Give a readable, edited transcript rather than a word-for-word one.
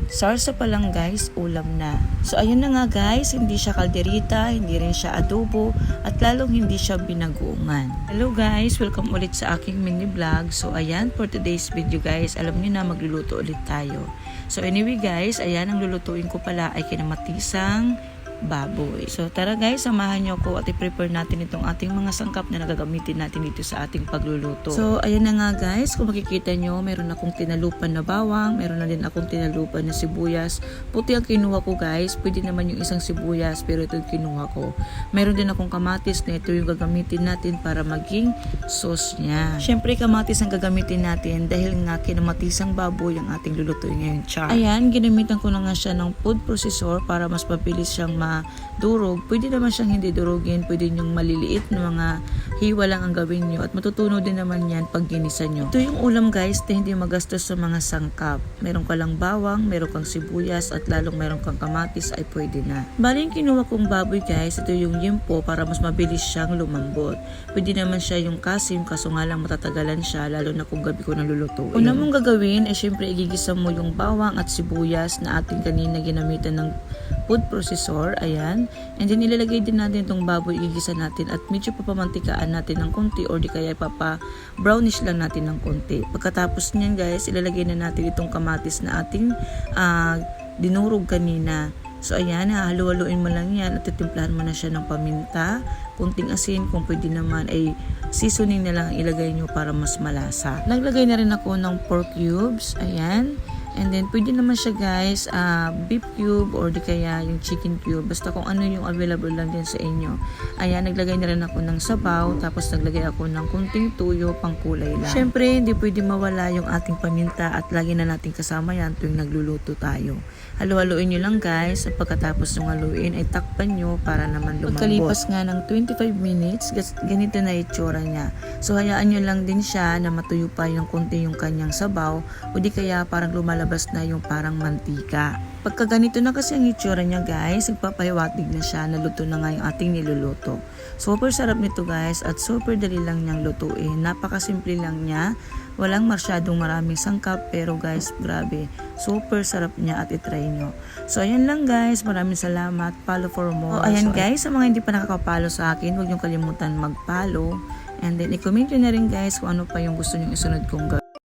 Sarsa pa lang guys, ulam na. So ayun na nga guys, hindi siya kalderita, hindi rin siya adobo, at lalong hindi siya binagoongan. Hello guys, welcome ulit sa aking mini vlog. So ayan, for today's video guys, alam niyo na magluluto ulit tayo. So anyway guys, ayan, ang lulutuin ko pala ay kinamatisang baboy. So tara guys, samahan nyo ako at i-prepare natin itong ating mga sangkap na nagagamitin natin dito sa ating pagluluto. So ayan na nga guys, kung makikita nyo, meron akong tinalupan na bawang, meron na din akong tinalupan na sibuyas. Puti ang kinuha ko guys, pwede naman yung isang sibuyas pero ito yung kinuha ko. Meron din akong kamatis na ito yung gagamitin natin para maging sauce niya. Syempre kamatis ang gagamitin natin dahil nga kinamatisang baboy ang ating lulutuin ngayon, char. Ayan, ginamitan ko na nga siya ng food processor para mas mabilis siyang durog. Pwede naman siyang hindi durugin, pwede yung maliliit na mga hiwa lang ang gawin nyo at matutunaw din naman yan pag ginisa nyo. Ito yung ulam guys na hindi magastos sa mga sangkap. Meron ka lang bawang, meron kang sibuyas at lalong meron kang kamatis ay pwede na. Bali yung kinuha kong baboy guys, ito yung yimpo para mas mabilis siyang lumambot. Pwede naman siya yung kasim kaso nga lang matatagalan siya lalo na kung gabi ko nalulutuin. Una mong gagawin ay syempre igigisa mo yung bawang at sibuyas na ating kanina ginamitan ng food processor, ayan. And then ilalagay din natin itong baboy, igigisa natin at medyo papamantikaan natin ng konti or di kaya brownish lang natin ng konti. Pagkatapos niyan guys, ilalagay na natin itong kamatis na ating dinurog kanina. So ayan, halu-haluin mo lang yan at titimplahan mo na siya ng paminta, kunting asin, kung pwede naman ay seasoning na lang ilagay nyo para mas malasa. Naglagay na rin ako ng pork cubes, ayan. And then, pwede naman siya guys, beef cube or di kaya yung chicken cube. Basta kung ano yung available lang din sa inyo. Ayan, naglagay na rin ako ng sabaw. Tapos naglagay ako ng kunting tuyo, pang kulay lang. Syempre, hindi pwede mawala yung ating paminta at lagi na natin kasama yan tuwing nagluluto tayo. Halu-haluin nyo lang guys. At pagkatapos yung haluin, ay takpan nyo para naman lumambot. Pagkalipas nga ng 25 minutes, ganito na itsura niya. So, hayaan nyo lang din siya na matuyo pa yung kunti yung kanyang sabaw. O di kaya parang lumalabas na yung parang mantika. Pagka ganito na kasi ang itsura niya guys, nagpapahiwatig na siya, naluto na nga yung ating niluluto. Super sarap nito guys at super dali lang niyang lutuin. Napakasimple lang niya. Walang masyadong maraming sangkap pero guys, grabe. Super sarap niya at itry nyo. So ayan lang guys, maraming salamat. Follow for more. Ayan guys, sa mga hindi pa nakaka-follow sa akin, huwag niyong kalimutan mag-follow. And then i-comment nyo na rin guys kung ano pa yung gusto nyong isunod kong gawin.